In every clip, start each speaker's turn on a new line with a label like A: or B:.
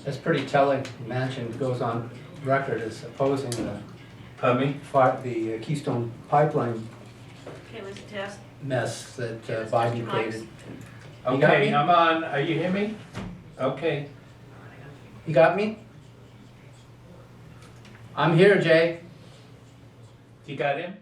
A: That's pretty telling. Manchin goes on record as opposing
B: Pardon me?
A: the Keystone pipeline
C: Okay, let's test.
A: mess that
C: let's
A: Biden
C: test your
A: created.
C: mics.
A: You got
B: Okay,
A: me?
B: I'm on. Are you hear me? Okay.
A: You got me? I'm here, Jay.
B: You got him?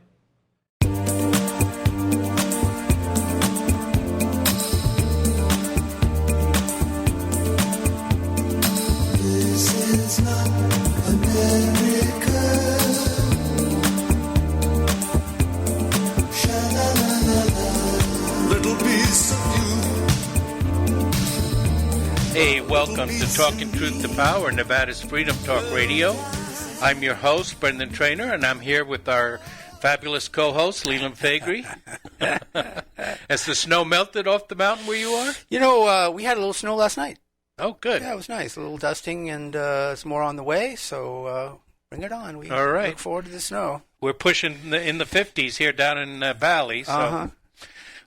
D: This is not America. Sha-la-la-la-la. Little piece of you.
E: Hey, welcome to Talking Truth to Power, Nevada's Freedom Talk Radio. I'm your host, Brendan Traynor, and I'm here with our fabulous co-host, Leland Faegre. Has the snow melted off the mountain where you are?
F: You know, we had a little snow last night.
E: Oh, good.
F: Yeah, it was nice. A little dusting, and it's more on the way, so bring it on. We
E: All right.
F: look forward to the snow.
E: We're pushing in the 50s here down in Valley. So.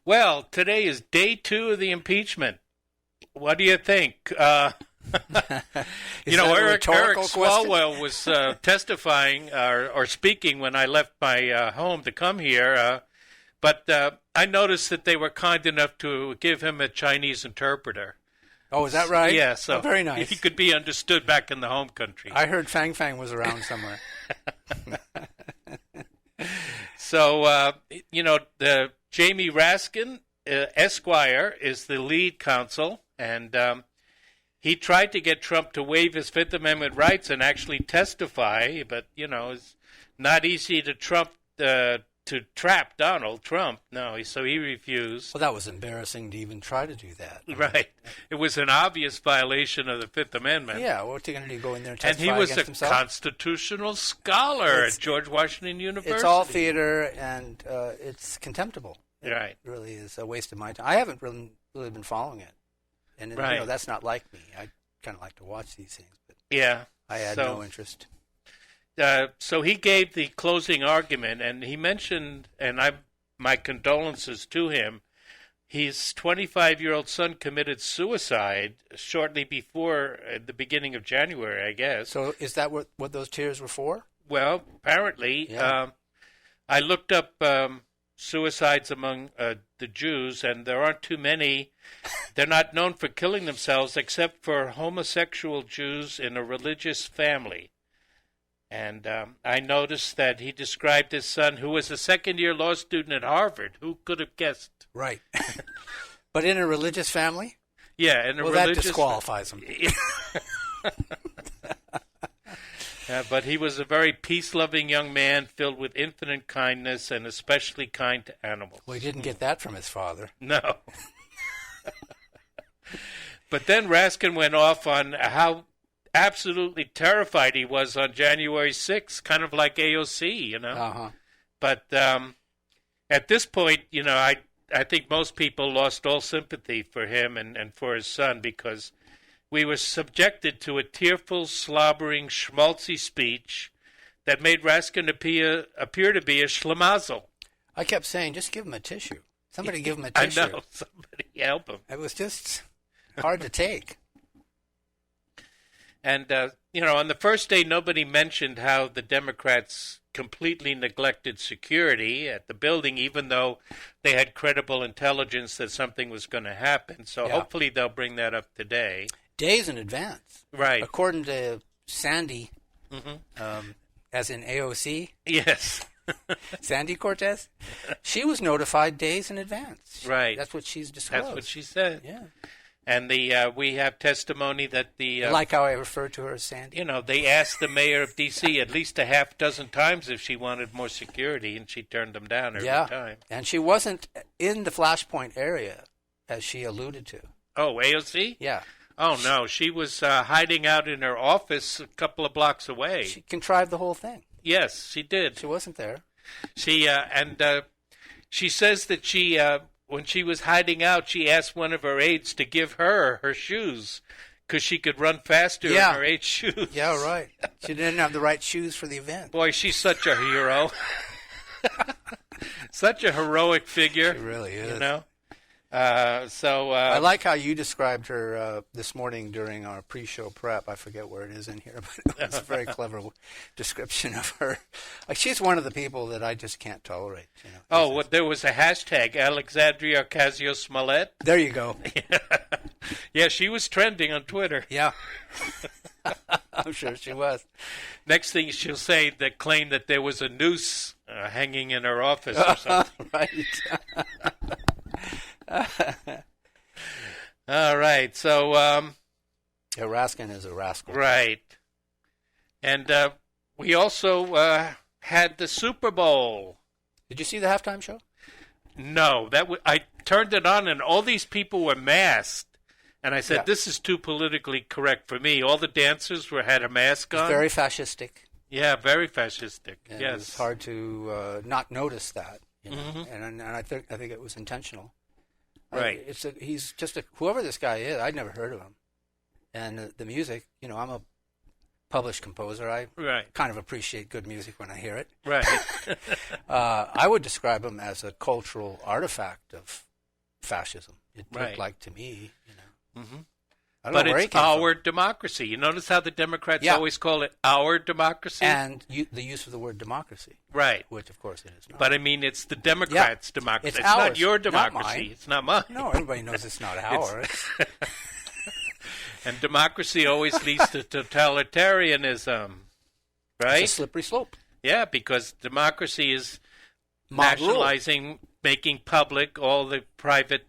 E: Well, today is day 2 of the impeachment. What do you think? You know, Eric Swalwell was testifying or speaking when I left my home to come here, but I noticed that they were kind enough to give him a Chinese interpreter.
F: Oh, is that right?
E: Yeah, so
F: very nice.
E: He could be understood back in the home country.
F: I heard Fang was around somewhere.
E: So, you know, the Jamie Raskin, Esquire, is the lead counsel, and he tried to get Trump to waive his Fifth Amendment rights and actually testify, but, you know, it's not easy to trap Donald Trump. No, so he refused.
F: Well, that was embarrassing to even try to do that.
E: Right. It was an obvious violation of the Fifth Amendment.
F: Yeah, what's he going to do, go in there and
E: And
F: testify
E: he was
F: against
E: a
F: himself?
E: constitutional scholar at George Washington University.
F: It's all theater, and it's contemptible.
E: Right.
F: It really is a waste of my time. I haven't really been following it. And, you know, that's not like me. I kind of like to watch these things, but
E: yeah,
F: I had no interest.
E: So he gave the closing argument, and he mentioned, and my condolences to him, his 25-year-old son committed suicide shortly before the beginning of January, I guess.
F: So is that what those tears were for?
E: Well, apparently.
F: Yeah.
E: I looked up suicides among the Jews, and there aren't too many. They're not known for killing themselves except for homosexual Jews in a religious family. And I noticed that he described his son, who was a second-year law student at Harvard. Who could have guessed?
F: Right. But in a religious family?
E: Yeah, in a religious...
F: that disqualifies him.
E: But he was a very peace-loving young man filled with infinite kindness and especially kind to animals.
F: Well, he didn't get that from his father.
E: No. But then Raskin went off on how absolutely terrified he was on January 6th, kind of like AOC, you know.
F: Uh-huh.
E: But at this point, you know, I think most people lost all sympathy for him and for his son because we were subjected to a tearful, slobbering, schmaltzy speech that made Raskin appear to be a schlemazel.
F: I kept saying, just give him a tissue. Somebody give him a tissue.
E: I know. Somebody help him.
F: It was just hard to take.
E: And, you know, on the first day, nobody mentioned how the Democrats completely neglected security at the building, even though they had credible intelligence that something was going to happen. So hopefully they'll bring that up today.
F: Days in advance.
E: Right.
F: According to Sandy, as in AOC.
E: Yes.
F: Sandy Cortez, she was notified days in advance.
E: Right.
F: That's what she's disclosed.
E: That's what she said.
F: Yeah.
E: And we have testimony that the...
F: like how I refer to her as Sandy.
E: You know, they asked the mayor of D.C. at least a half dozen times if she wanted more security, and she turned them down every time.
F: And she wasn't in the Flashpoint area, as she alluded to.
E: Oh, AOC?
F: Yeah.
E: Oh, no, she was hiding out in her office a couple of blocks away.
F: She contrived the whole thing.
E: Yes, she did.
F: She wasn't there.
E: She she says that she... when she was hiding out, she asked one of her aides to give her shoes because she could run faster in her aide's shoes.
F: Yeah, right. She didn't have the right shoes for the event.
E: Boy, she's such a hero. Such a heroic figure.
F: She really is.
E: You know?
F: I like how you described her this morning during our pre-show prep. I forget where it is in here, but it was a very clever description of her. Like, she's one of the people that I just can't tolerate. You know,
E: well, there was a hashtag, Alexandria Ocasio-Smollett.
F: There you go.
E: Yeah, she was trending on Twitter.
F: Yeah. I'm sure she was.
E: Next thing she'll say, that claim that there was a noose hanging in her office or something.
F: Right.
E: All right, so
F: Raskin is a rascal.
E: right, and we also had the Super Bowl.
F: Did you see the halftime show?
E: No, I turned it on, and all these people were masked, and I said,
F: Yeah.
E: "This is too politically correct for me." All the dancers had a mask on.
F: It's very fascistic.
E: Yeah, very fascistic.
F: And
E: yes,
F: it's hard to not notice that. You know?
E: Mhm.
F: And I think it was intentional.
E: Right.
F: He's just whoever this guy is. I'd never heard of him. And the music, you know, I'm a published composer. I
E: right,
F: kind of appreciate good music when I hear it.
E: right.
F: I would describe him as a cultural artifact of fascism. It
E: Right.
F: looked like to me, you know.
E: Mm-hmm.
F: I don't
E: But
F: know where he
E: it's
F: came from.
E: our democracy. You notice how the Democrats
F: Yeah.
E: always call it our democracy?
F: And the use of the word democracy,
E: right.
F: which of course it is not.
E: But I mean, it's the Democrats' democracy.
F: It's
E: It's not
F: ours,
E: your
F: not
E: democracy.
F: mine.
E: It's not mine.
F: No, everybody knows it's not ours.
E: And democracy always leads to totalitarianism, right?
F: It's a slippery slope.
E: Yeah, because democracy is
F: Mob rule.
E: nationalizing, making public all the private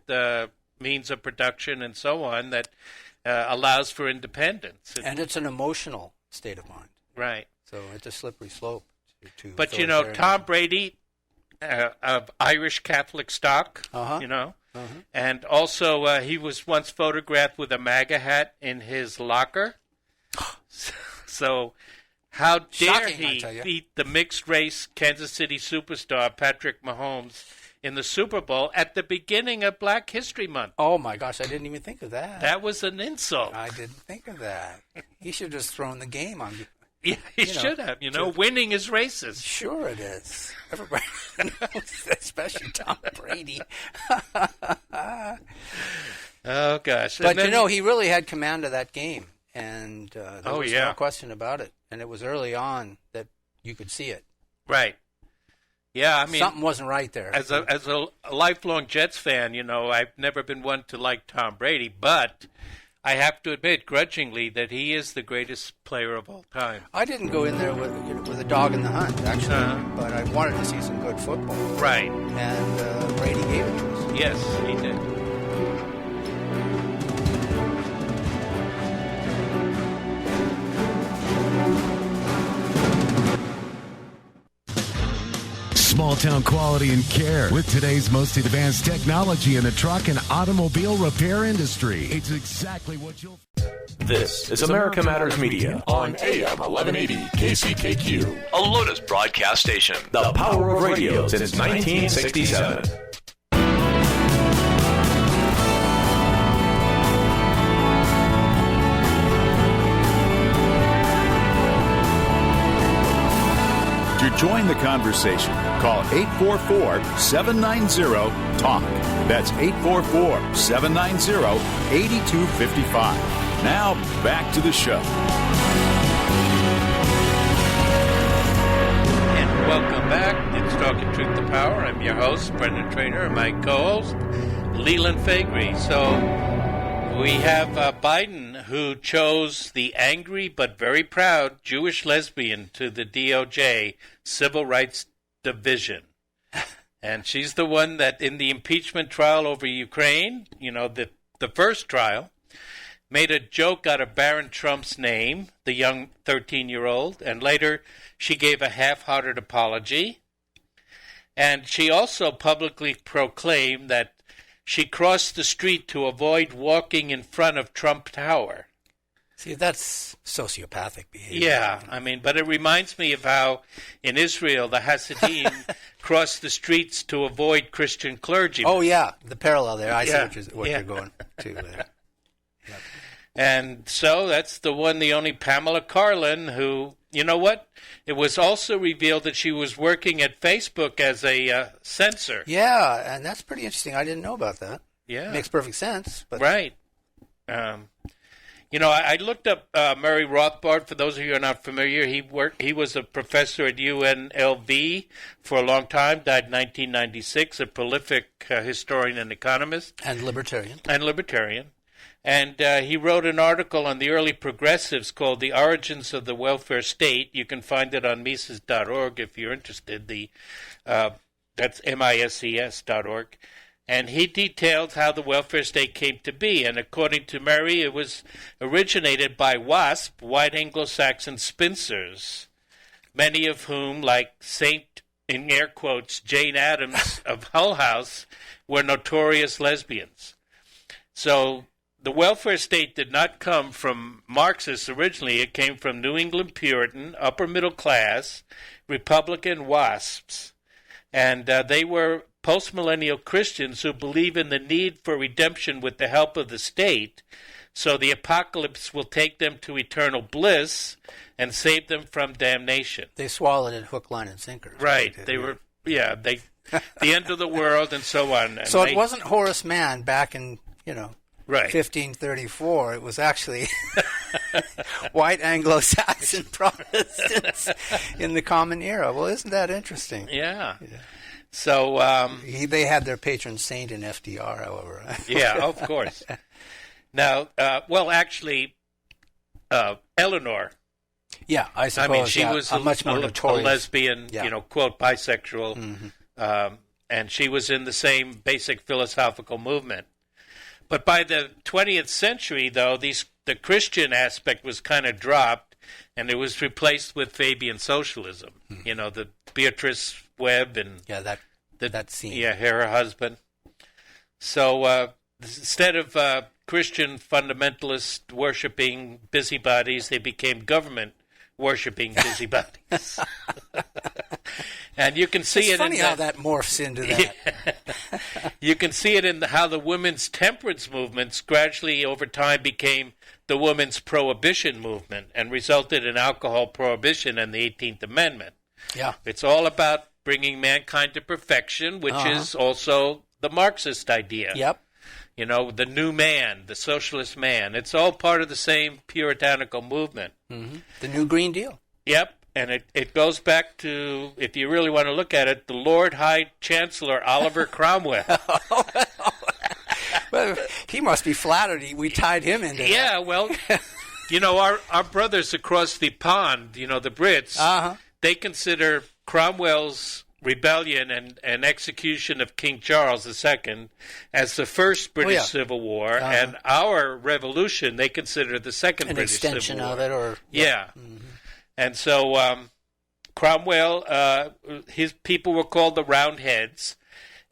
E: means of production and so on that allows for independence.
F: And it's an emotional state of mind.
E: Right.
F: So it's a slippery slope to
E: But, you know,
F: authoritarianism.
E: Tom Brady, of Irish Catholic stock,
F: Uh-huh.
E: you know,
F: Uh-huh.
E: and also he was once photographed with a MAGA hat in his locker. So how dare
F: Shocking, I
E: he
F: tell ya.
E: beat the mixed-race Kansas City superstar Patrick Mahomes in the Super Bowl at the beginning of Black History Month?
F: Oh, my gosh, I didn't even think of that.
E: That was an insult.
F: I didn't think of that. He should have just thrown the game on you.
E: Yeah, he
F: you know,
E: should have. You know, winning is racist.
F: Sure it is. Everybody knows, especially Tom Brady.
E: Oh, gosh.
F: But,
E: And then-
F: you know, he really had command of that game. And there
E: Oh,
F: was
E: yeah.
F: no question about it. And it was early on that you could see it.
E: Right. Yeah, I mean,
F: Something wasn't right there.
E: as a lifelong Jets fan, you know, I've never been one to like Tom Brady, but I have to admit, grudgingly, that he is the greatest player of all time.
F: I didn't go in there with a dog in the hunt, actually.
E: Uh-huh.
F: But I wanted to see some good football.
E: Right.
F: And Brady gave it to us.
E: Yes, he did.
G: Small town quality and care with today's most advanced technology in the truck and automobile repair industry. It's exactly what you'll...
H: This is America Matters Media on AM 1180 KCKQ,
I: a Lotus broadcast station.
H: the power of radio since 1967.
J: To join the conversation, call 844-790-TALK. That's 844-790-8255. Now, back to the show.
E: And welcome back. It's Talking Truth to Power. I'm your host, Brendan Trainer, and my co-host, Leland Faegre. So we have Biden, who chose the angry but very proud Jewish lesbian to the DOJ Civil Rights Division. And she's the one that in the impeachment trial over Ukraine, you know, the first trial, made a joke out of Barren Trump's name, the young 13-year-old, and later she gave a half-hearted apology. And she also publicly proclaimed that she crossed the street to avoid walking in front of Trump Tower.
F: See, that's sociopathic behavior.
E: Yeah, I mean, but it reminds me of how in Israel the Hasidim crossed the streets to avoid Christian clergy.
F: Oh, yeah, the parallel there. I see
E: Yeah,
F: what
E: yeah.
F: you're going to there. Yep.
E: And so that's the one, the only Pamela Karlan, who, you know what? It was also revealed that she was working at Facebook as a censor.
F: Yeah, and that's pretty interesting. I didn't know about that.
E: Yeah.
F: Makes perfect sense. But
E: Right. I looked up Murray Rothbard. For those of you who are not familiar, he was a professor at UNLV for a long time, died in 1996, a prolific historian and economist.
F: And libertarian.
E: And he wrote an article on the early progressives called The Origins of the Welfare State. You can find it on Mises.org if you're interested. That's MISES.org. And he detailed how the welfare state came to be. And according to Murray, it was originated by WASP, white Anglo-Saxon spinsters, many of whom, like Saint, in air quotes, Jane Addams of Hull House, were notorious lesbians. So the welfare state did not come from Marxists originally. It came from New England Puritan, upper middle class, Republican WASPs. And they were post-millennial Christians who believe in the need for redemption with the help of the state, so the apocalypse will take them to eternal bliss and save them from damnation.
F: They swallowed it hook, line, and sinker.
E: Right. The end of the world and so on. And
F: so it wasn't Horace Mann back in,
E: right.
F: 1534. It was actually white Anglo-Saxon Protestants in the Common Era. Well, isn't that interesting?
E: Yeah. So
F: they had their patron saint in FDR, however.
E: Yeah, of course. Now, actually, Eleanor.
F: Yeah, I suppose.
E: She was a
F: much more notorious
E: lesbian, quote, bisexual, and she was in the same basic philosophical movement. But by the 20th century, though, the Christian aspect was kind of dropped, and it was replaced with Fabian socialism. The Beatrice Webb and
F: that scene.
E: Yeah, her husband. So instead of Christian fundamentalists worshiping busybodies, they became government worshiping busybodies. And you can see
F: it's funny how that morphs into that.
E: You can see it in how the women's temperance movements gradually over time became the women's prohibition movement and resulted in alcohol prohibition and the 18th Amendment.
F: Yeah.
E: It's all about bringing mankind to perfection, which is also the Marxist idea.
F: Yep.
E: The new man, the socialist man. It's all part of the same puritanical movement.
F: Mm-hmm. The New Green Deal.
E: Yep. And it goes back to, if you really want to look at it, the Lord High Chancellor Oliver Cromwell.
F: Well, he must be flattered we tied him into that.
E: Yeah, well, our brothers across the pond, the Brits, they consider Cromwell's rebellion and execution of King Charles II as the first British Civil War, and our revolution they consider the second British Civil War. An
F: extension of it, or
E: yeah. Mm-hmm. And so Cromwell, his people were called the Roundheads,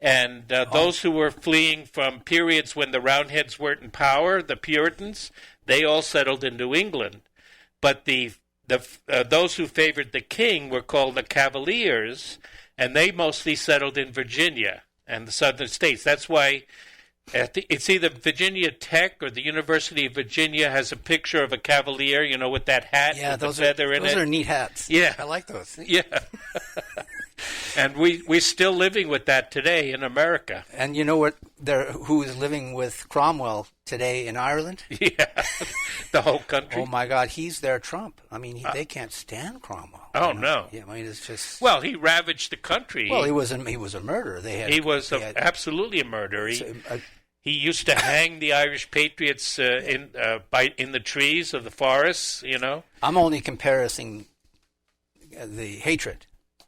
E: and those who were fleeing from periods when the Roundheads weren't in power, the Puritans, they all settled in New England. But those who favored the king were called the Cavaliers, and they mostly settled in Virginia and the southern states. That's why it's either Virginia Tech or the University of Virginia has a picture of a Cavalier, with that hat with the feather in it.
F: Those are neat hats.
E: Yeah.
F: I like those.
E: Yeah. And we're still living with that today in America.
F: And you know what? Who is living with Cromwell today in Ireland?
E: Yeah, the whole country.
F: Oh my God, he's their Trump. I mean, they can't stand Cromwell.
E: Oh no!
F: Yeah, I mean, it's just.
E: Well, he ravaged the country.
F: Well, he was a murderer.
E: He was absolutely a murderer. He used to hang the Irish patriots in the trees of the forests.
F: I'm only comparing the hatred.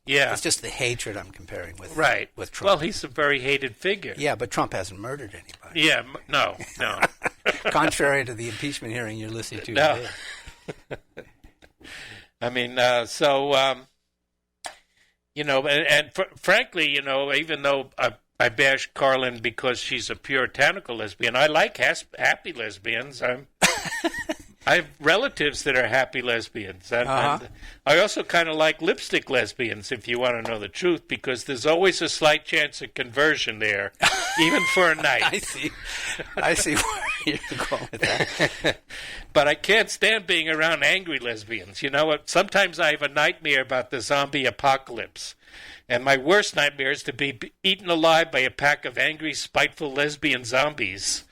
E: Yeah.
F: It's just the hatred I'm comparing with with Trump.
E: Well, he's a very hated figure.
F: Yeah, but Trump hasn't murdered anybody.
E: Yeah, no.
F: Contrary to the impeachment hearing you're listening to today.
E: I mean, frankly, even though I bash Karlan because she's a puritanical lesbian, I like happy lesbians. I have relatives that are happy lesbians. And I also kind of like lipstick lesbians, if you want to know the truth, because there's always a slight chance of conversion there, even for a night.
F: I see. You're going with that.
E: But I can't stand being around angry lesbians. You know what? Sometimes I have a nightmare about the zombie apocalypse. And my worst nightmare is to be eaten alive by a pack of angry, spiteful lesbian zombies.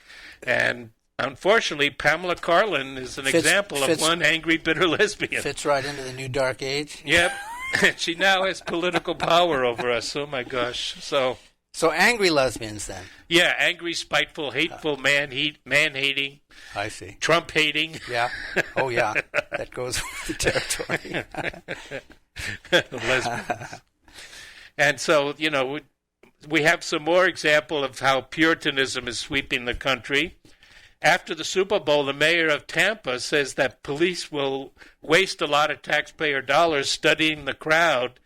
E: And unfortunately, Pamela Karlan is an example of one angry, bitter lesbian.
F: Fits right into the new dark age.
E: Yep. She now has political power over us. Oh, my gosh. So
F: angry lesbians, then.
E: Yeah, angry, spiteful, hateful, man-hating.
F: I see.
E: Trump-hating.
F: Yeah. Oh, yeah. That goes with the territory.
E: Lesbians. And so, you know, we have some more example of how Puritanism is sweeping the country. After the Super Bowl, the mayor of Tampa says that police will waste a lot of taxpayer dollars studying the crowd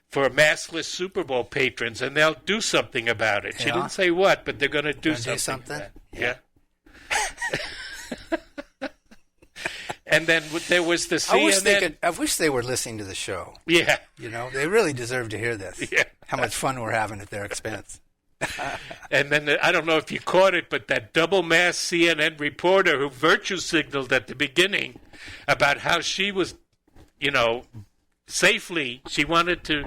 E: for maskless Super Bowl patrons, and they'll do something about it. She didn't say what, but they're going to do something.
F: Yeah.
E: And then there was the CNN.
F: I wish they were listening to the show.
E: Yeah.
F: You know, they really deserve to hear this.
E: Yeah.
F: How much fun we're having at their expense.
E: And then, I don't know if you caught it, but that double-masked CNN reporter who virtue signaled at the beginning about how she was, you know, safely, she wanted to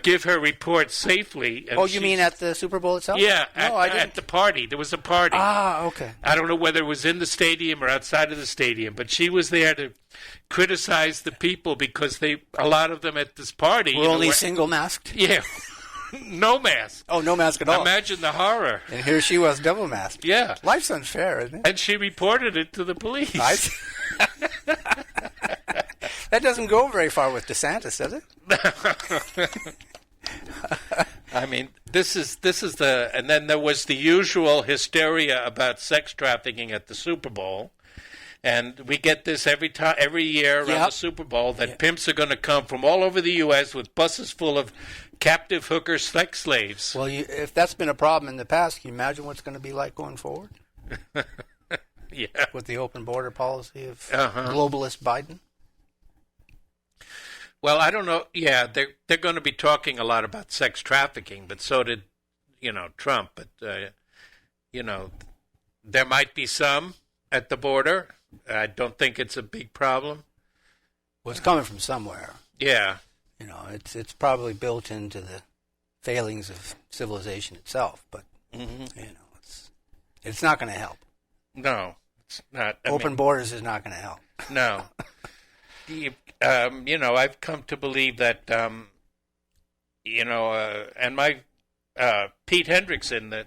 E: give her report safely. And
F: you mean at the Super Bowl itself?
E: Yeah,
F: no,
E: at the party. There was a party.
F: Ah, okay.
E: I don't know whether it was in the stadium or outside of the stadium, but she was there to criticize the people because a lot of them at this party
F: were only single-masked?
E: Yeah. No mask.
F: Oh, no mask at all.
E: Imagine the horror.
F: And here she was double masked.
E: Yeah.
F: Life's unfair, isn't it?
E: And she reported it to the police.
F: That doesn't go very far with DeSantis, does it?
E: I mean, this is and then there was the usual hysteria about sex trafficking at the Super Bowl. And we get this every year around the Super Bowl that pimps are going to come from all over the U.S. with buses full of captive hooker sex slaves.
F: Well, if that's been a problem in the past, can you imagine what's going to be like going forward?
E: Yeah.
F: With the open border policy of globalist Biden?
E: Well, I don't know. Yeah, they're going to be talking a lot about sex trafficking, but so did, Trump. But, there might be some at the border. I don't think it's a big problem.
F: Well, it's coming from somewhere.
E: Yeah.
F: It's probably built into the failings of civilization itself, but, it's not going to help.
E: No, it's not.
F: Open borders is not going to help.
E: No. I've come to believe that, and my Pete Hendrickson,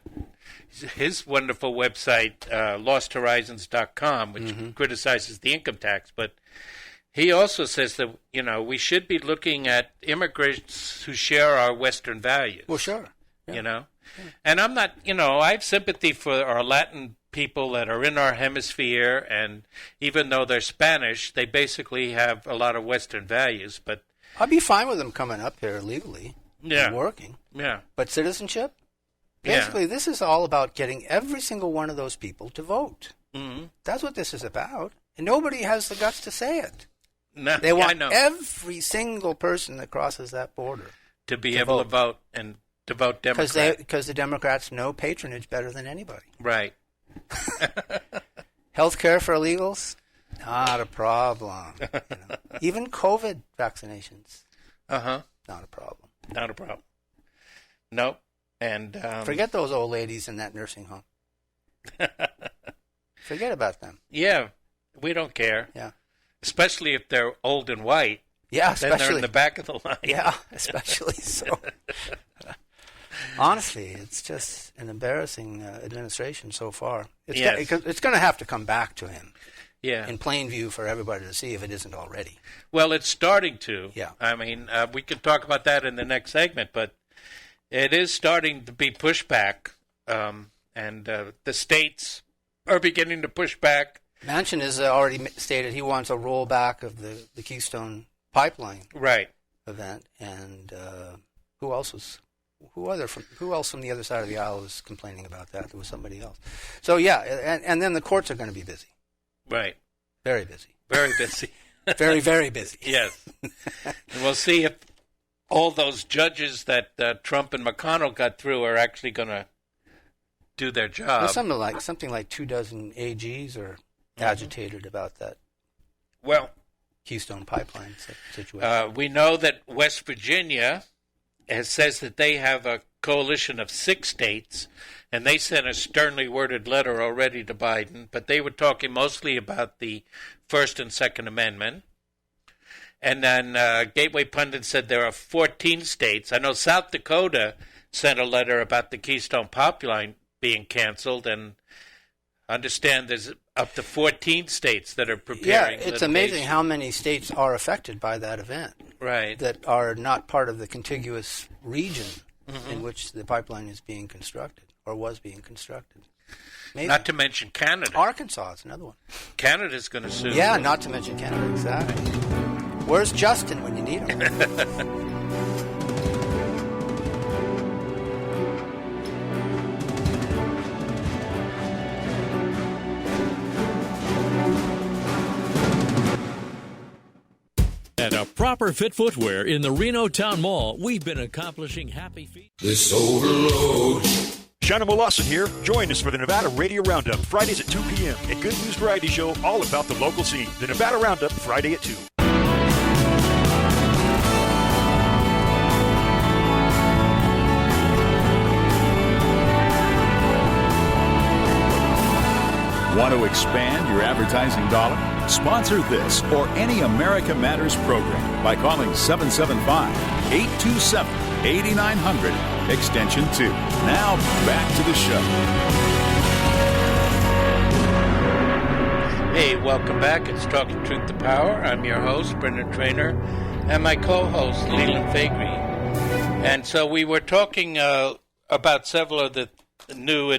E: his wonderful website, losthorizons.com, which criticizes the income tax, but he also says that, we should be looking at immigrants who share our Western values.
F: Well, sure. Yeah.
E: And I'm not, I have sympathy for our Latin people that are in our hemisphere, and even though they're Spanish, they basically have a lot of Western values. But
F: I'd be fine with them coming up here legally and working.
E: Yeah.
F: But citizenship? Basically, this is all about getting every single one of those people to vote. Mm-hmm. That's what this is about. And nobody has the guts to say it.
E: No,
F: they want every single person that crosses that border
E: to be able to vote and to vote Democrat.
F: Because the Democrats know patronage better than anybody.
E: Right.
F: Health care for illegals? Not a problem. Even COVID vaccinations? Not a problem.
E: Not a problem. Nope. And
F: forget those old ladies in that nursing home. Forget about them.
E: Yeah, we don't care.
F: Yeah.
E: Especially if they're old and white.
F: Yeah,
E: then they're in the back of the line.
F: Yeah, especially so. Honestly, it's just an embarrassing administration so far. It's going to have to come back to him.
E: Yeah.
F: In plain view for everybody to see if it isn't already.
E: Well, it's starting to.
F: Yeah.
E: I mean, we could talk about that in the next segment, but it is starting to be pushback, and the states are beginning to push back.
F: Manchin has already stated he wants a rollback of the Keystone pipeline event, and who else from the other side of the aisle was complaining about that? There was somebody else. So and then the courts are going to be busy.
E: Right.
F: Very busy.
E: Very busy.
F: Very, very busy.
E: Yes. And we'll see if all those judges that Trump and McConnell got through are actually going to do their job.
F: There's something like 24 AGs are agitated about that
E: Well,
F: Keystone pipeline situation.
E: we know that West Virginia says that they have a coalition of 6 states, and they sent a sternly worded letter already to Biden, but they were talking mostly about the First and Second Amendment. And then Gateway Pundit said there are 14 states. I know South Dakota sent a letter about the Keystone Pipeline being canceled, and understand there's up to 14 states that are preparing
F: Yeah, it's amazing how many states are affected by that event.
E: Right.
F: That are not part of the contiguous region in which the pipeline is being constructed or was being constructed. Maybe.
E: Not to mention Canada.
F: Arkansas is another one.
E: Canada's going to sue.
F: Yeah, not to mention Canada, exactly. Where's Justin when you need him?
K: At a proper fit footwear in the Reno Town Mall, we've been accomplishing happy feet.
D: This overload.
H: Shannon Lawson here. Join us for the Nevada Radio Roundup, Fridays at 2 p.m. A good news variety show all about the local scene. The Nevada Roundup, Friday at 2. Want to expand your advertising dollar? Sponsor this or any America Matters program by calling 775-827-8900, extension 2. Now, back to the show.
E: Hey, welcome back. It's Talking Truth to Power. I'm your host, Brendan Traynor, and my co-host, Leland Faegre. And so we were talking about several of the new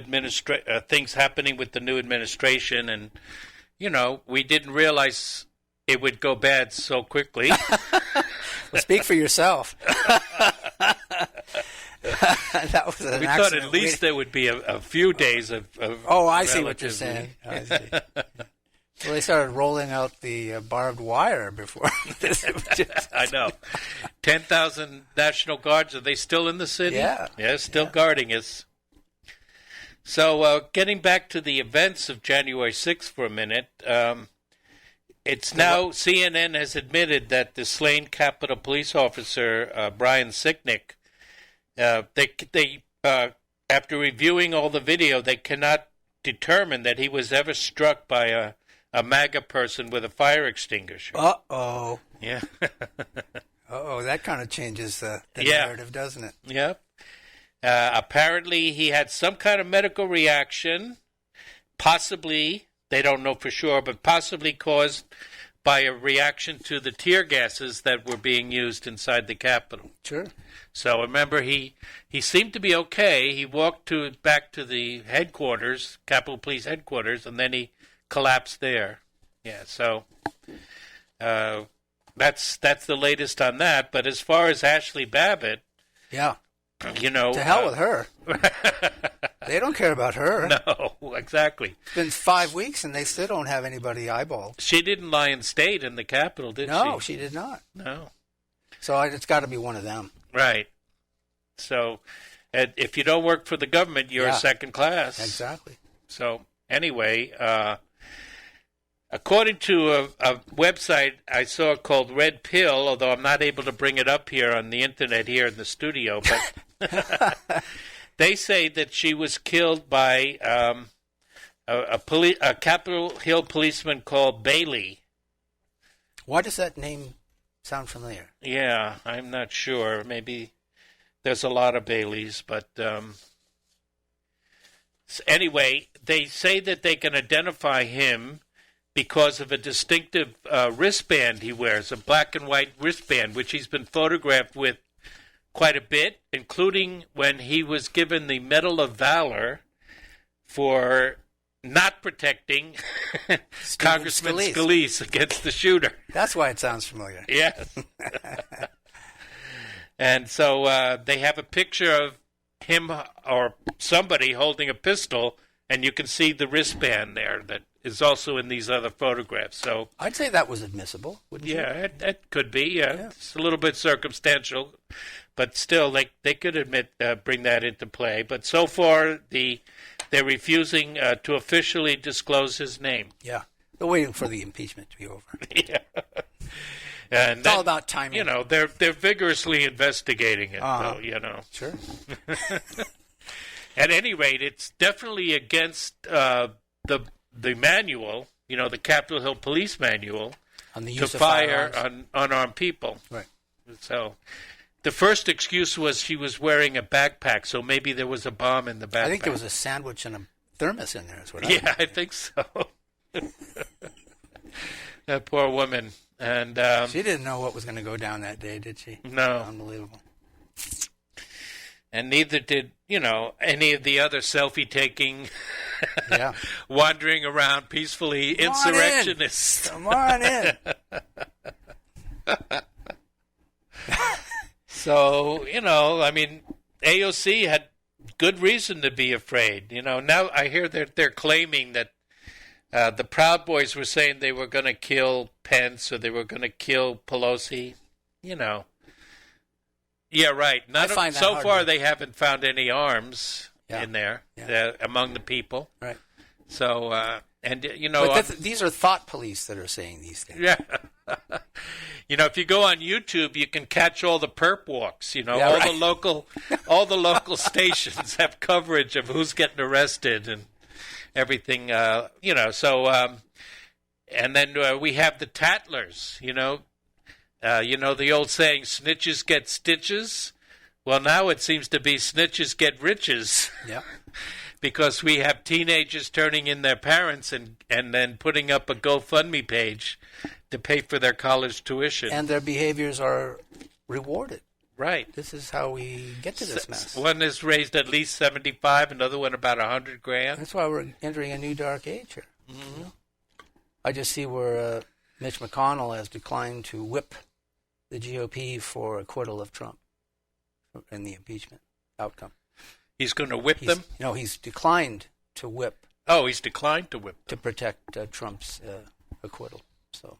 E: things happening with the new administration, and you know, we didn't realize it would go bad so quickly.
F: Well, speak for yourself. That was an
E: we thought at least there would be a few days of
F: oh, I see what you're saying. I see. Well, they started rolling out the barbed wire before this.
E: I know. 10,000 National Guards. Are they still in the city?
F: Yeah.
E: Yeah, still guarding us. So getting back to the events of January 6th for a minute, it's now CNN has admitted that the slain Capitol Police officer, Brian Sicknick, they after reviewing all the video, they cannot determine that he was ever struck by a MAGA person with a fire extinguisher.
F: Uh-oh.
E: Yeah.
F: Uh-oh, that kind of changes the narrative, doesn't it?
E: Yeah. Apparently, he had some kind of medical reaction, possibly, they don't know for sure, but possibly caused by a reaction to the tear gases that were being used inside the Capitol.
F: Sure.
E: So remember, he seemed to be okay. He walked back to the headquarters, Capitol Police headquarters, and then he collapsed there. Yeah, so that's the latest on that. But as far as Ashlee Babbitt,
F: yeah.
E: You know,
F: to hell with her. They don't care about her.
E: No, exactly.
F: It's been 5 weeks and they still don't have anybody eyeballed.
E: She didn't lie in state in the Capitol, did she?
F: No, she did not.
E: No.
F: So it's got to be one of them.
E: Right. So if you don't work for the government, you're a second class.
F: Exactly.
E: So anyway, according to a website I saw called Red Pill, although I'm not able to bring it up here on the internet here in the studio, but they say that she was killed by a Capitol Hill policeman called Bailey.
F: Why does that name sound familiar?
E: Yeah, I'm not sure. Maybe there's a lot of Baileys, but anyway, they say that they can identify him because of a distinctive wristband he wears, a black and white wristband, which he's been photographed with quite a bit, including when he was given the Medal of Valor for not protecting Congressman Scalise against the shooter.
F: That's why it sounds familiar.
E: Yes. And so they have a picture of him or somebody holding a pistol, and you can see the wristband there that is also in these other photographs. So
F: I'd say that was admissible, wouldn't you?
E: Yeah, it could be. Yeah. It's a little bit circumstantial, but still, they could bring that into play. But so far, the they're refusing to officially disclose his name.
F: Yeah. They're waiting for the impeachment to be over.
E: Yeah. And
F: it's all about timing.
E: You know, they're vigorously investigating it, though, you know.
F: Sure.
E: At any rate, it's definitely against the manual, you know, the Capitol Hill Police Manual,
F: on the
E: to
F: use of
E: fire
F: firearms.
E: on unarmed people.
F: Right.
E: So the first excuse was she was wearing a backpack, so maybe there was a bomb in the backpack.
F: I think there was a sandwich and a thermos in there. Is what
E: I think so. That poor woman. And
F: she didn't know what was going to go down that day, did she?
E: No.
F: Unbelievable.
E: And neither did, you know, any of the other selfie-taking,
F: yeah,
E: wandering around peacefully insurrectionists.
F: Come on in.
E: So, you know, I mean, AOC had good reason to be afraid. You know, now I hear they're claiming that the Proud Boys were saying they were going to kill Pence or they were going to kill Pelosi. You know. Yeah, right. So far, they haven't found any arms in there among the people.
F: Right.
E: So, and you know,
F: but these are thought police that are saying these things.
E: Yeah. You know, if you go on YouTube, you can catch all the perp walks. You know, all the local stations have coverage of who's getting arrested and everything. You know, so and then we have the tattlers. You know the old saying, "Snitches get stitches." Well, now it seems to be snitches get riches.
F: Yeah.
E: Because we have teenagers turning in their parents and then putting up a GoFundMe page to pay for their college tuition.
F: And their behaviors are rewarded.
E: Right.
F: This is how we get to this mess.
E: One has raised at least 75, another one about $100,000.
F: That's why we're entering a new dark age here. Mm-hmm. You know? I just see where Mitch McConnell has declined to whip the GOP for acquittal of Trump in the impeachment outcome.
E: He's going to whip them?
F: No, he's declined to whip.
E: Oh, he's declined to whip them.
F: To protect Trump's acquittal. So,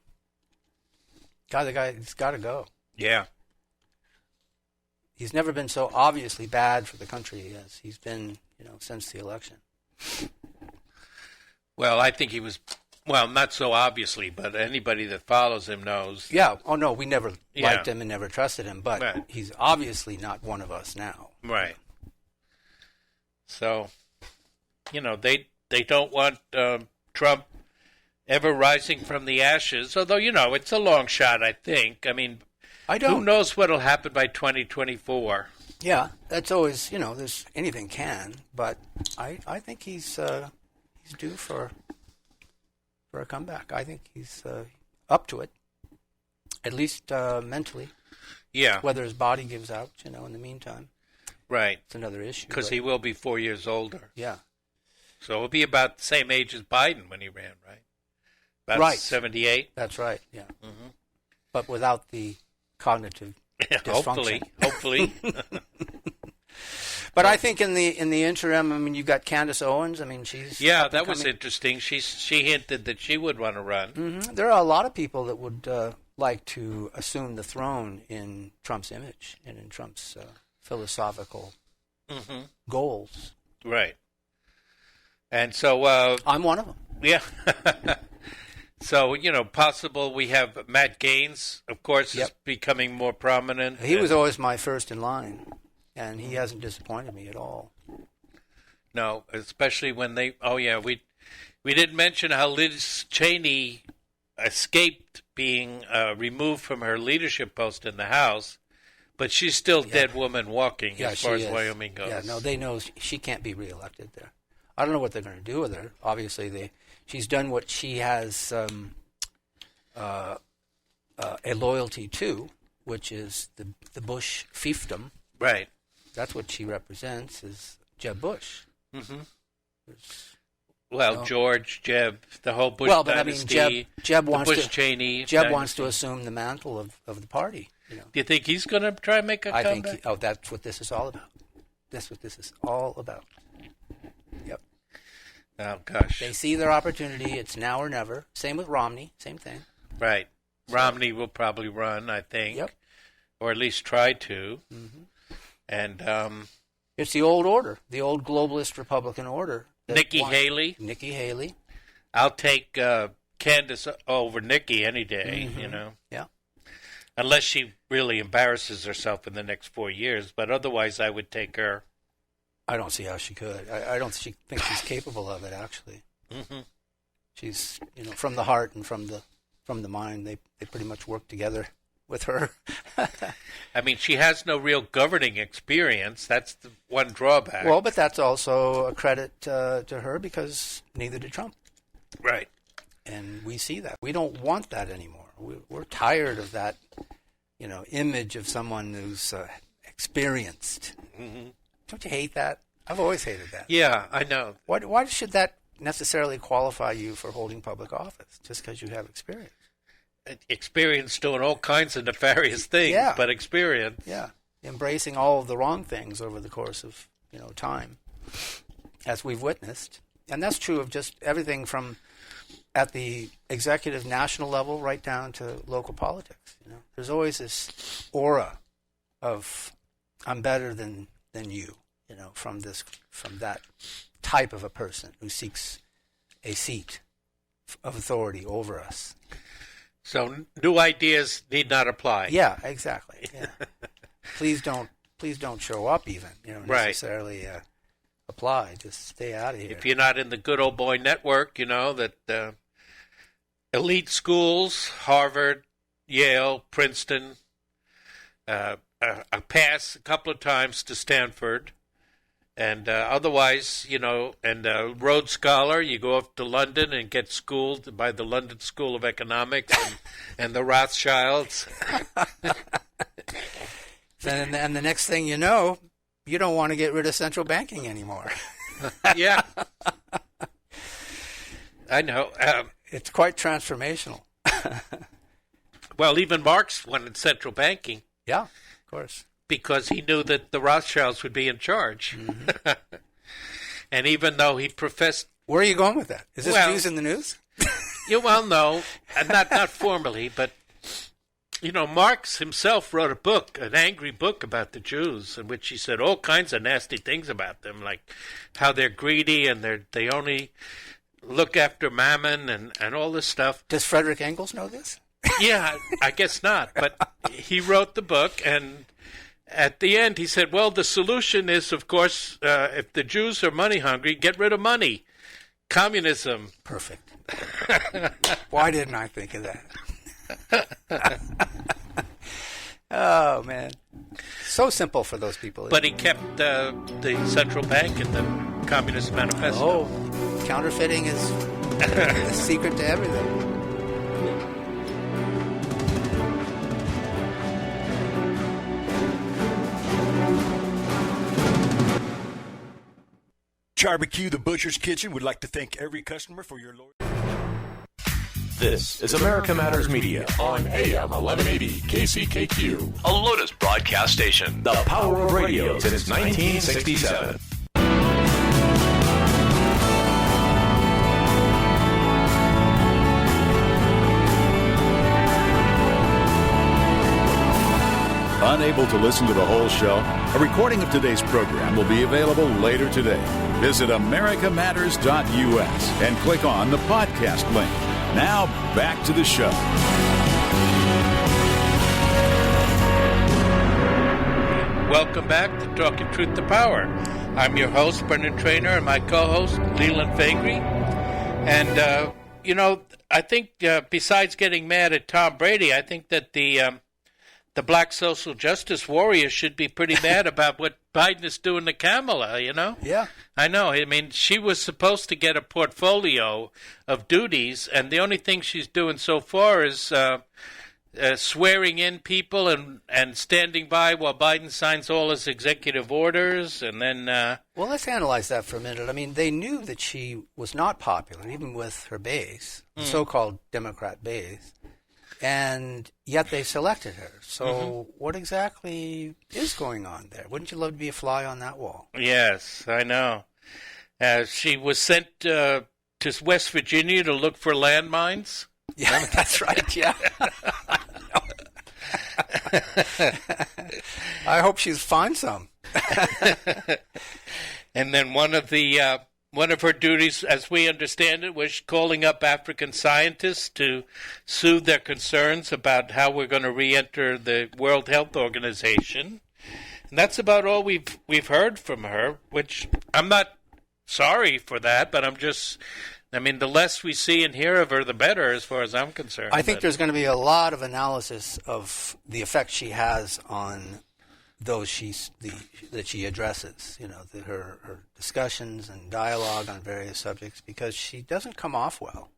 F: God, the guy's got to go.
E: Yeah.
F: He's never been so obviously bad for the country as he's been, since the election.
E: Well, I think he was, not so obviously, but anybody that follows him knows.
F: Yeah. Oh, no, we never liked him and never trusted him, but he's obviously not one of us now.
E: Right. So, they don't want Trump ever rising from the ashes, although, it's a long shot, I think. I mean, who knows what will happen by 2024?
F: Yeah, that's always, there's anything can, but I think he's due for a comeback. I think he's up to it, at least mentally.
E: Yeah.
F: Whether his body gives out, in the meantime.
E: Right.
F: It's another issue.
E: Because he will be 4 years older.
F: Yeah.
E: So he'll be about the same age as Biden when he ran, right? About 78?
F: That's right, yeah. Mm-hmm. But without the cognitive dysfunction.
E: Hopefully.
F: But I think in the interim, I mean, you've got Candace Owens. I mean, she's
E: that was interesting. She hinted that she would want to run.
F: Mm-hmm. There are a lot of people that would like to assume the throne in Trump's image and in Trump's philosophical goals.
E: Right. And so
F: I'm one of them.
E: Yeah. So, possible we have Matt Gaines, of course, is becoming more prominent.
F: He was always my first in line, and he hasn't disappointed me at all.
E: No, especially when we didn't mention how Liz Cheney escaped being removed from her leadership post in the House, but she's still dead woman walking as far as Wyoming goes.
F: Yeah, no, they know she can't be reelected there. I don't know what they're going to do with her. Obviously, she's done what she has a loyalty to, which is the Bush fiefdom.
E: Right.
F: That's what she represents, is Jeb Bush.
E: Mm-hmm. George, Jeb, the whole Bush dynasty.
F: I mean, Jeb wants
E: Cheney.
F: Jeb
E: dynasty.
F: wants to assume the mantle of the party.
E: Do you think he's going to try and make a comeback?
F: I think. That's what this is all about. That's what this is all about. Yep.
E: Oh gosh.
F: They see their opportunity. It's now or never. Same with Romney. Same thing.
E: Right. So, Romney will probably run, I think.
F: Yep.
E: Or at least try to.
F: Mm-hmm.
E: And
F: it's the old order, the old globalist Republican order.
E: Nikki Haley.
F: Nikki Haley.
E: I'll take Candace over Nikki any day,
F: Mm-hmm.
E: you know.
F: Yeah.
E: Unless she really embarrasses herself in the next 4 years. But otherwise, I would take her.
F: I don't see how she could. I don't think she's capable of it, actually.
E: Mm-hmm.
F: She's, from the heart and from the mind, they pretty much work together with her.
E: I mean, she has no real governing experience. That's the one drawback.
F: Well, but that's also a credit to her because neither did Trump.
E: Right.
F: And we see that. We don't want that anymore. We're tired of that, image of someone who's experienced.
E: Mm-hmm.
F: Don't you hate that? I've always hated that.
E: Yeah, I know.
F: Why should that necessarily qualify you for holding public office just because you have experience?
E: Experience doing all kinds of nefarious things,
F: Yeah.
E: but experience.
F: Yeah, embracing all of the wrong things over the course of time, as we've witnessed, and that's true of just everything from at the executive national level right down to local politics. There's always this aura of I'm better than you, from that type of a person who seeks a seat of authority over us.
E: So new ideas need not apply.
F: Yeah, exactly. Yeah. Please don't show up even,
E: Right.
F: necessarily apply. Just stay out of here.
E: If you're not in the good old boy network, that elite schools, Harvard, Yale, Princeton, a pass a couple of times to Stanford, and otherwise, and a Rhodes Scholar, you go off to London and get schooled by the London School of Economics and the Rothschilds.
F: And the next thing you know, you don't want to get rid of central banking anymore.
E: Yeah. I know.
F: It's quite transformational.
E: Well, even Marx wanted central banking.
F: Yeah, of course.
E: Because he knew that the Rothschilds would be in charge.
F: Mm-hmm.
E: And even though he professed...
F: Where are you going with that? Is this news in the news?
E: Yeah, well, no. Not formally, but... Marx himself wrote a book, an angry book about the Jews, in which he said all kinds of nasty things about them, like how they're greedy and they only look after mammon and all this stuff.
F: Does Frederick Engels know this?
E: Yeah, I guess not. But he wrote the book, and at the end he said, well, the solution is, of course, if the Jews are money hungry, get rid of money. Communism.
F: Perfect. Why didn't I think of that? Oh, man. So simple for those people.
E: But he kept the central bank in the Communist Manifesto.
F: Oh, counterfeiting is the secret to everything.
H: Barbecue, the Butcher's Kitchen, would like to thank every customer for your loyalty.
I: This is America Matters Media on AM 1180 KCKQ, a Lotus broadcast station. The power of radio since 1967.
J: Unable to listen to the whole show? A recording of today's program will be available later today. Visit americamatters.us and click on the podcast link. Now, back to the show.
E: Welcome back to Talking Truth to Power. I'm your host, Brendan Traynor, and my co-host, Leland Fagry. And, I think besides getting mad at Tom Brady, I think that the black social justice warriors should be pretty mad about what Biden is doing to Pamela,
F: Yeah.
E: I know. I mean, she was supposed to get a portfolio of duties, and the only thing she's doing so far is swearing in people and standing by while Biden signs all his executive orders, and then...
F: Well, let's analyze that for a minute. I mean, they knew that she was not popular, even with her base, so-called Democrat base. And yet they selected her. So what exactly is going on there? Wouldn't you love to be a fly on that wall?
E: Yes, I know. She was sent to West Virginia to look for landmines.
F: Yeah, that's right, yeah. I hope she's find some.
E: And then one of the one of her duties, as we understand it, was calling up African scientists to soothe their concerns about how we're going to re-enter the World Health Organization. And that's about all we've heard from her, which I'm not sorry for that, but the less we see and hear of her, the better, as far as I'm concerned.
F: I think there's going to be a lot of analysis of the effect she has on those that she addresses, her discussions and dialogue on various subjects, because she doesn't come off well.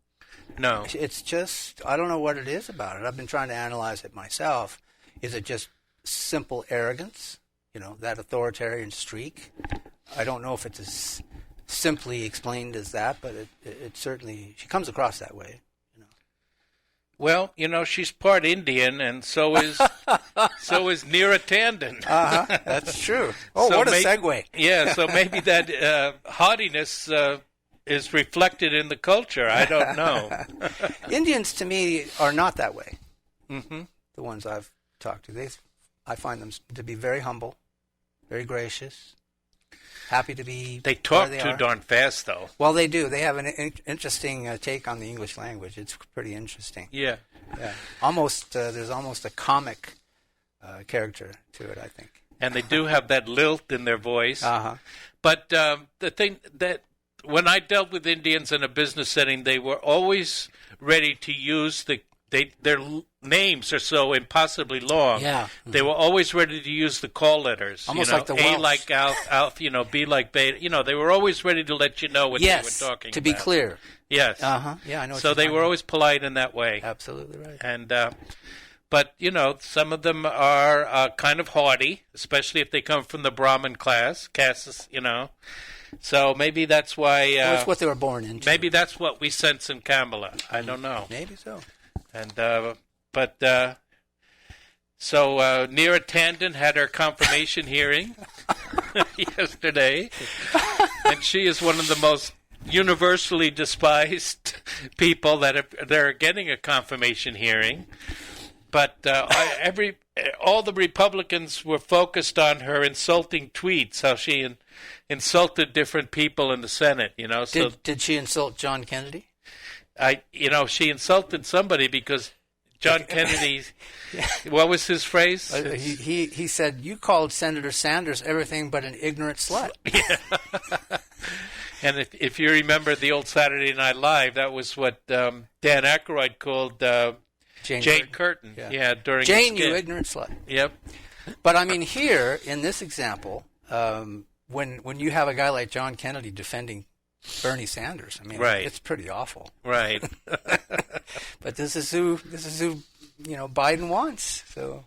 E: No.
F: It's just, I don't know what it is about it. I've been trying to analyze it myself. Is it just simple arrogance, that authoritarian streak? I don't know if it's as simply explained as that, but it certainly, she comes across that way.
E: Well, she's part Indian, and so is Neera Tanden.
F: That's true. Oh, so what a segue!
E: Yeah, so maybe that haughtiness is reflected in the culture. I don't know.
F: Indians, to me, are not that way.
E: Mm-hmm.
F: The ones I've talked to, I find them to be very humble, very gracious, happy to be.
E: They talk too darn fast, though.
F: Well, they do. They have an interesting take on the English language. It's pretty interesting.
E: Yeah.
F: There's almost a comic character to it, I think.
E: And they do have that lilt in their voice.
F: Uh-huh.
E: But the thing that when I dealt with Indians in a business setting, they were always ready to use their names are so impossibly long.
F: Yeah.
E: They were always ready to use the call letters.
F: Almost like the Welsh.
E: A like Alf, B like Beta. They were always ready to let you know what they were talking about.
F: To be clear.
E: Yes.
F: Uh-huh. Yeah, I know what
E: So they were always polite in that way.
F: Absolutely right.
E: And but some of them are kind of haughty, especially if they come from the Brahmin castes, So maybe that's why.
F: That's what they were born into.
E: Maybe that's what we sense in Pamela. I don't know.
F: Maybe so.
E: And so Neera Tanden had her confirmation hearing yesterday, and she is one of the most universally despised people that are getting a confirmation hearing. But all the Republicans were focused on her insulting tweets, how she insulted different people in the Senate. So
F: did she insult John Kennedy?
E: She insulted somebody because John Kennedy, what was his phrase?
F: He said, you called Senator Sanders everything but an ignorant slut.
E: Yeah. And if you remember the old Saturday Night Live, that was what Dan Aykroyd called Jane Curtin. During
F: Jane, you ignorant slut.
E: Yep.
F: But here, in this example, when you have a guy like John Kennedy defending Bernie Sanders,
E: right.
F: It's pretty awful.
E: Right.
F: But this is who Biden wants. So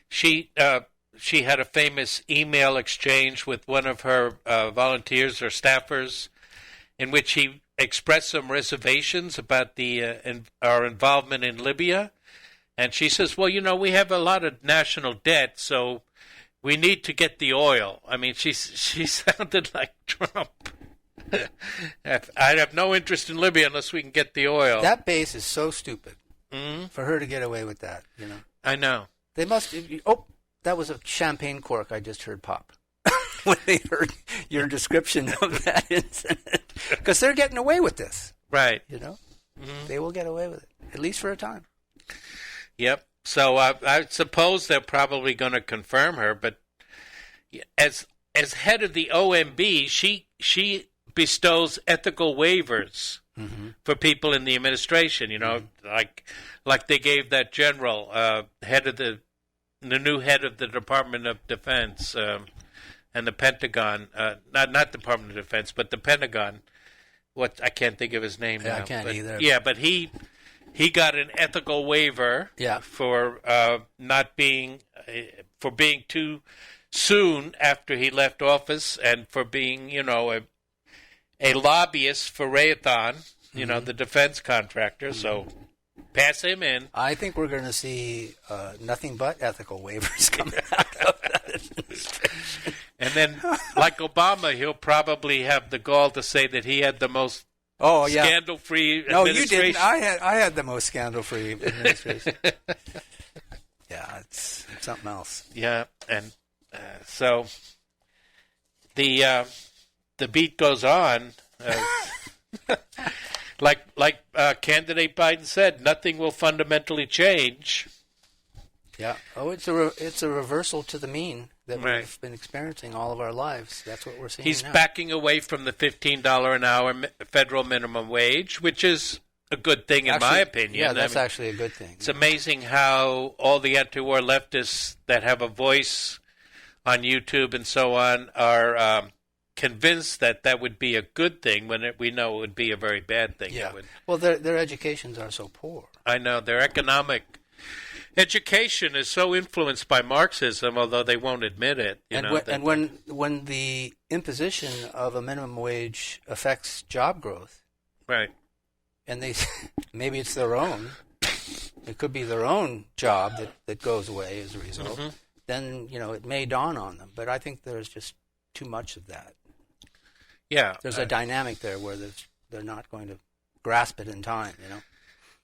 E: she had a famous email exchange with one of her volunteers or staffers, in which he expressed some reservations about our involvement in Libya, and she says, "Well, we have a lot of national debt, so we need to get the oil." She sounded like Trump. I'd have no interest in Libya unless we can get the oil.
F: That base is so stupid for her to get away with that.
E: I know.
F: They must. Oh, that was a champagne cork I just heard pop when they heard your description of that incident. Because they're getting away with this.
E: Right.
F: They will get away with it, at least for a time.
E: Yep. So I suppose they're probably going to confirm her, but as head of the OMB, she bestows ethical waivers for people in the administration. Like they gave that general head of the new head of the Department of Defense and the Pentagon, not Department of Defense, but the Pentagon. I can't think of his name now.
F: I can't either.
E: Yeah, but he got an ethical waiver for being too soon after he left office, and for being a lobbyist for Raytheon, the defense contractor. So pass him in.
F: I think we're going to see nothing but ethical waivers coming out of that administration.
E: And then, like Obama, he'll probably have the gall to say that he had the most scandal-free administration.
F: No, you didn't. I had the most scandal-free administration. Yeah, it's something else.
E: Yeah, and so the the beat goes on. Like candidate Biden said, nothing will fundamentally change.
F: Yeah. Oh, it's a reversal to the mean that we've been experiencing all of our lives. That's what we're seeing
E: He's
F: now.
E: backing away from the $15 an hour federal minimum wage, which is a good thing in my opinion.
F: Yeah, that's actually a good thing.
E: It's amazing how all the anti-war leftists that have a voice on YouTube and so on are convinced that that would be a good thing when we know it would be a very bad thing.
F: Yeah. Well, their educations are so poor.
E: I know. Their economic education is so influenced by Marxism, although they won't admit it.
F: When the imposition of a minimum wage affects job growth,
E: right?
F: And they maybe it's their own. It could be their own job that goes away as a result.
E: Mm-hmm.
F: Then it may dawn on them. But I think there's just too much of that.
E: Yeah,
F: there's a dynamic there where they're not going to grasp it in time.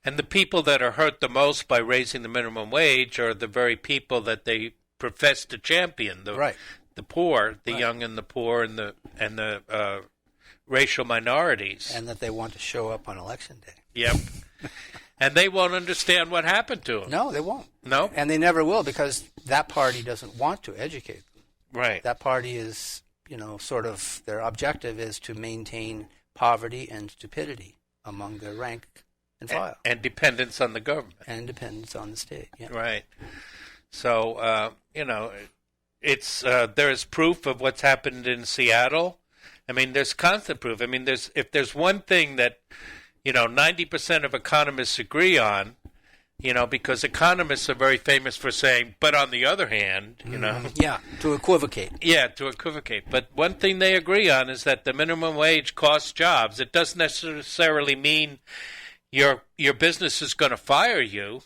E: And the people that are hurt the most by raising the minimum wage are the very people that they profess to champion. The poor, the young and the poor, and the racial minorities.
F: And that they want to show up on Election Day.
E: Yep. And they won't understand what happened to them.
F: No, they won't.
E: No.
F: And they never will, because that party doesn't want to educate them.
E: Right.
F: That party is, sort of their objective is to maintain poverty and stupidity among their rank and file.
E: And dependence on the government.
F: And dependence on the state, yeah.
E: Right. So, it's there is proof of what's happened in Seattle. I mean, there's constant proof. I mean, if there's one thing that, 90% of economists agree on, because economists are very famous for saying, but on the other hand,
F: Yeah, to equivocate.
E: Yeah, to equivocate. But one thing they agree on is that the minimum wage costs jobs. It doesn't necessarily mean your business is going to fire you,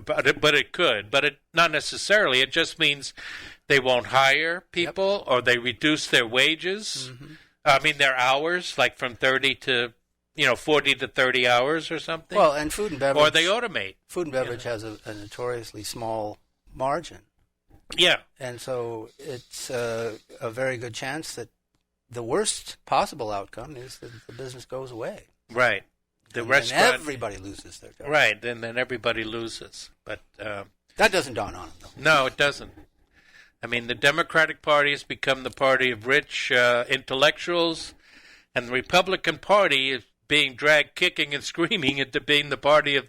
E: but it could. But not necessarily. It just means they won't hire people, or they reduce their wages. Mm-hmm. I mean, their hours, like from 30 to 40 to 30 hours or something.
F: Well, and food and beverage.
E: Or they automate.
F: Food and beverage has a notoriously small margin.
E: Yeah.
F: And so it's a very good chance that the worst possible outcome is that the business goes away.
E: Right. The restaurant.
F: Everybody loses their job.
E: Right, and then everybody loses. But
F: that doesn't dawn on them, though.
E: No, it doesn't. I mean, the Democratic Party has become the party of rich intellectuals, and the Republican Party is being dragged kicking and screaming into being the party of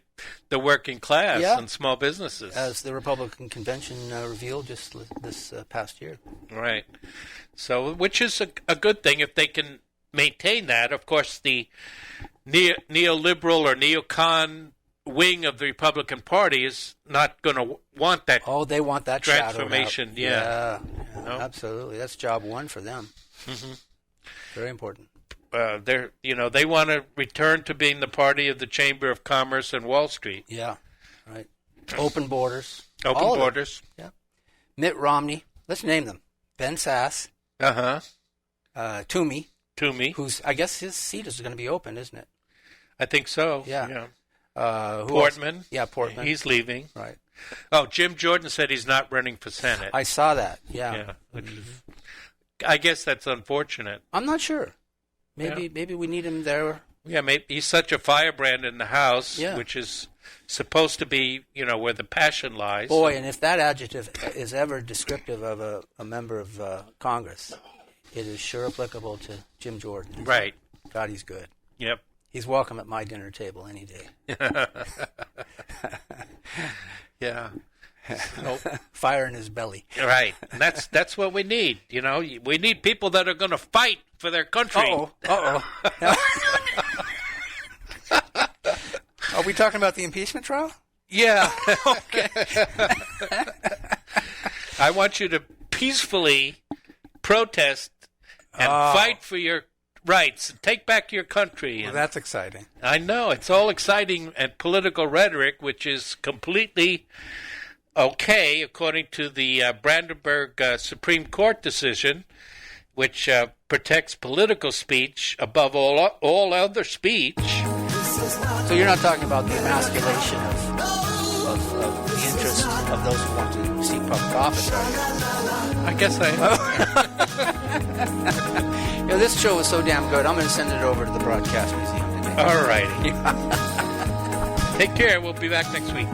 E: the working class and small businesses.
F: As the Republican convention revealed just this past year.
E: Right. So, which is a good thing if they can maintain that. Of course, the neoliberal or neocon wing of the Republican Party is not going to want that.
F: Oh, they want that
E: transformation.
F: Yeah, absolutely. That's job one for them.
E: Mm-hmm.
F: Very important.
E: They want to return to being the party of the Chamber of Commerce and Wall Street.
F: Yeah, right. Open borders.
E: Open borders.
F: Yeah. Mitt Romney. Let's name them. Ben Sass. Toomey. Who's, I guess his seat is going to be open, isn't it?
E: I think so.
F: Yeah.
E: Portman.
F: Else? Yeah, Portman.
E: He's leaving.
F: Right.
E: Oh, Jim Jordan said he's not running for Senate.
F: I saw that. Yeah.
E: Yeah. Which I guess that's unfortunate.
F: I'm not sure. Maybe we need him there.
E: Yeah, maybe he's such a firebrand in the House, which is supposed to be, where the passion lies.
F: Boy, and if that adjective is ever descriptive of a member of Congress, it is sure applicable to Jim Jordan.
E: Right.
F: God, he's good.
E: Yep.
F: He's welcome at my dinner table any day.
E: Yeah.
F: Fire in his belly.
E: Right. And that's what we need. We need people that are going to fight for their country.
F: Uh-oh. Are we talking about the impeachment trial?
E: Yeah. Okay. I want you to peacefully protest and fight for your rights and take back your country.
F: Well, that's exciting.
E: I know. It's all exciting and political rhetoric, which is completely okay, according to the Brandenburg Supreme Court decision, which protects political speech above all other speech.
F: So you're not talking about the emasculation of the interest of those who want to seek public office, are you?
E: I guess I am.
F: This show was so damn good. I'm going to send it over to the Broadcast Museum today.
E: All righty. Take care. We'll be back next week.